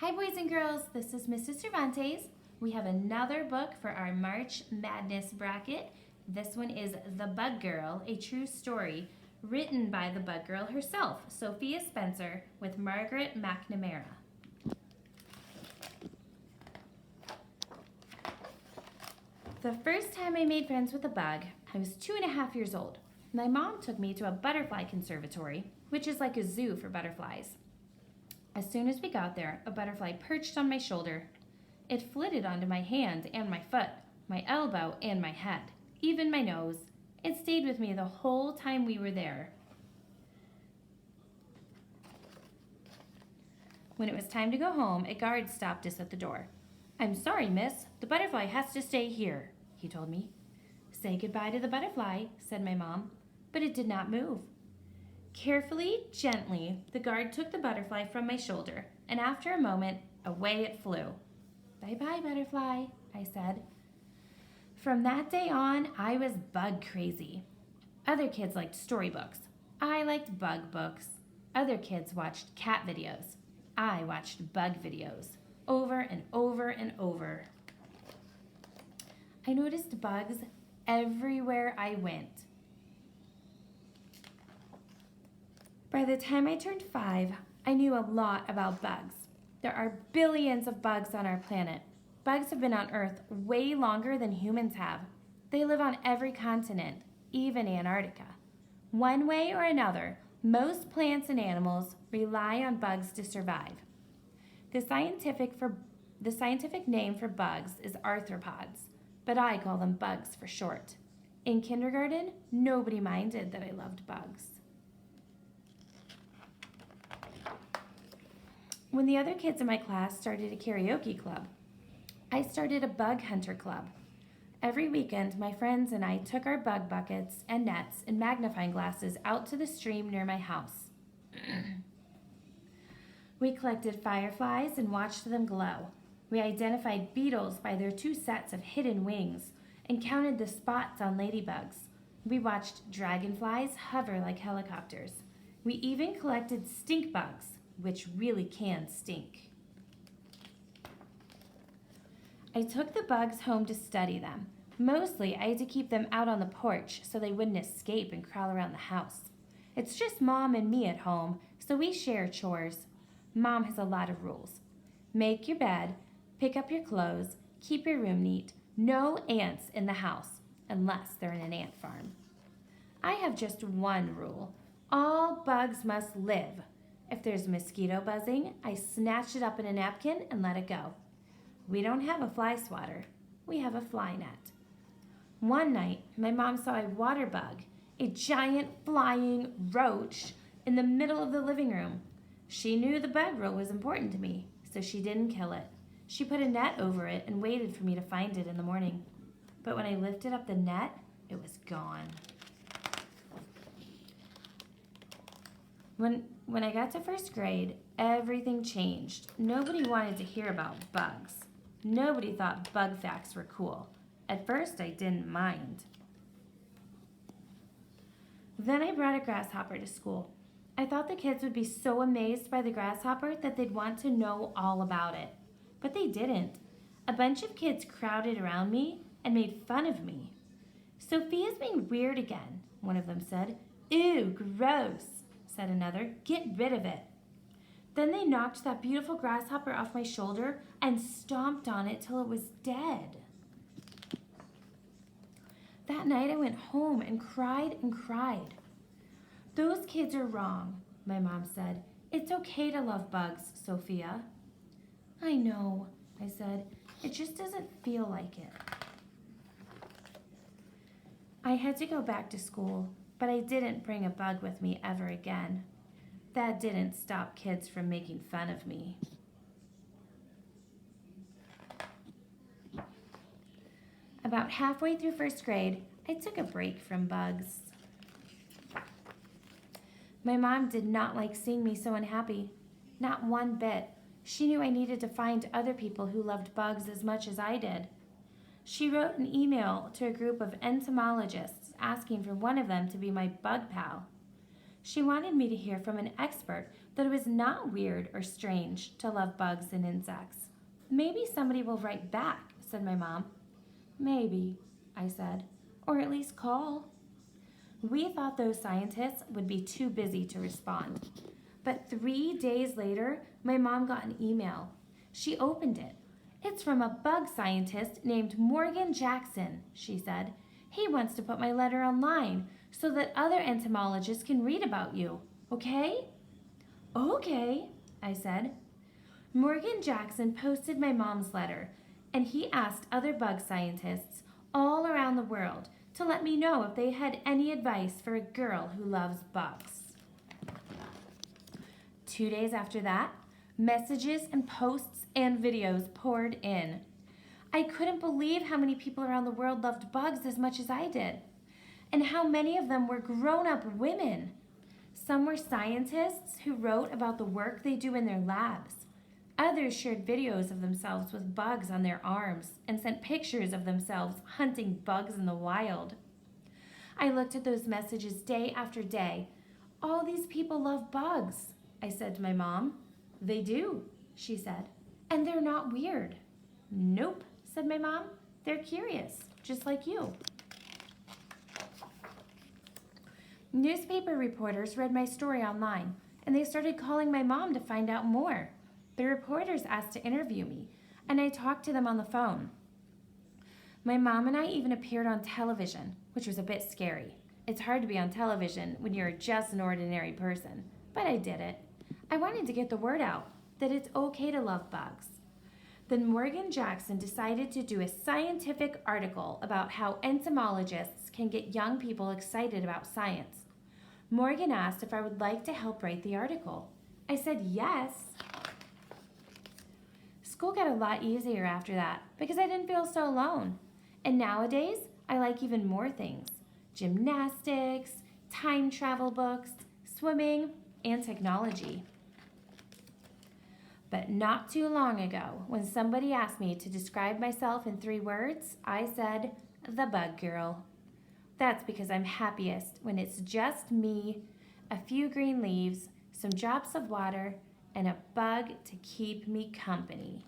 Hi boys and girls, this is Mrs. Cervantes. We have another book for our March Madness bracket. This one is The Bug Girl, a true story, written by the Bug Girl herself, Sophia Spencer, with Margaret McNamara. The first time I made friends with a bug, I was 2.5 years old. My mom took me to a butterfly conservatory, which is like a zoo for butterflies. As soon as we got there, a butterfly perched on my shoulder. It flitted onto my hand and my foot, my elbow and my head, even my nose. It stayed with me the whole time we were there. When it was time to go home, a guard stopped us at the door. "I'm sorry, miss, the butterfly has to stay here," he told me. "Say goodbye to the butterfly," said my mom, but it did not move. Carefully, gently, the guard took the butterfly from my shoulder, and after a moment, away it flew. "Bye-bye, butterfly," I said. From that day on, I was bug crazy. Other kids liked storybooks. I liked bug books. Other kids watched cat videos. I watched bug videos, over and over and over. I noticed bugs everywhere I went. By the time I turned 5, I knew a lot about bugs. There are billions of bugs on our planet. Bugs have been on Earth way longer than humans have. They live on every continent, even Antarctica. One way or another, most plants and animals rely on bugs to survive. The scientific name for bugs is arthropods, but I call them bugs for short. In kindergarten, nobody minded that I loved bugs. When the other kids in my class started a karaoke club, I started a bug hunter club. Every weekend, my friends and I took our bug buckets and nets and magnifying glasses out to the stream near my house. We collected fireflies and watched them glow. We identified beetles by their 2 sets of hidden wings and counted the spots on ladybugs. We watched dragonflies hover like helicopters. We even collected stink bugs, which really can stink. I took the bugs home to study them. Mostly, I had to keep them out on the porch so they wouldn't escape and crawl around the house. It's just Mom and me at home, so we share chores. Mom has a lot of rules. Make your bed, pick up your clothes, keep your room neat, no ants in the house, unless they're in an ant farm. I have just one rule. All bugs must live. If there's mosquito buzzing, I snatch it up in a napkin and let it go. We don't have a fly swatter. We have a fly net. One night, my mom saw a water bug, a giant flying roach, in the middle of the living room. She knew the bug rule was important to me, so she didn't kill it. She put a net over it and waited for me to find it in the morning. But when I lifted up the net, it was gone. When I got to 1st grade, everything changed. Nobody wanted to hear about bugs. Nobody thought bug facts were cool. At first, I didn't mind. Then I brought a grasshopper to school. I thought the kids would be so amazed by the grasshopper that they'd want to know all about it. But they didn't. A bunch of kids crowded around me and made fun of me. "Sophia's being weird again," one of them said. "Ew, gross," said another. "Get rid of it." Then they knocked that beautiful grasshopper off my shoulder and stomped on it till it was dead. That night I went home and cried and cried. "Those kids are wrong," my mom said. "It's okay to love bugs, Sophia." "I know," I said. "It just doesn't feel like it." I had to go back to school, but I didn't bring a bug with me ever again. That didn't stop kids from making fun of me. About halfway through 1st grade, I took a break from bugs. My mom did not like seeing me so unhappy. Not one bit. She knew I needed to find other people who loved bugs as much as I did. She wrote an email to a group of entomologists asking for one of them to be my bug pal. She wanted me to hear from an expert that it was not weird or strange to love bugs and insects. Maybe somebody will write back, said my mom. Maybe, I said, or at least call. We thought those scientists would be too busy to respond. But 3 days later, my mom got an email. She opened it. It's from a bug scientist named Morgan Jackson, she said. He wants to put my letter online so that other entomologists can read about you. Okay? Okay, I said. Morgan Jackson posted my mom's letter, and he asked other bug scientists all around the world to let me know if they had any advice for a girl who loves bugs. 2 days after that, messages and posts and videos poured in. I couldn't believe how many people around the world loved bugs as much as I did, and how many of them were grown-up women. Some were scientists who wrote about the work they do in their labs. Others shared videos of themselves with bugs on their arms and sent pictures of themselves hunting bugs in the wild. I looked at those messages day after day. All these people love bugs, I said to my mom. They do, she said. And they're not weird. Nope, said my mom. They're curious, just like you. Newspaper reporters read my story online, and they started calling my mom to find out more. The reporters asked to interview me, and I talked to them on the phone. My mom and I even appeared on television, which was a bit scary. It's hard to be on television when you're just an ordinary person, but I did it. I wanted to get the word out that it's okay to love bugs. Then Morgan Jackson decided to do a scientific article about how entomologists can get young people excited about science. Morgan asked if I would like to help write the article. I said yes. School got a lot easier after that because I didn't feel so alone. And nowadays, I like even more things. Gymnastics, time travel books, swimming, and technology. But not too long ago, when somebody asked me to describe myself in 3 words, I said, the bug girl. That's because I'm happiest when it's just me, a few green leaves, some drops of water, and a bug to keep me company.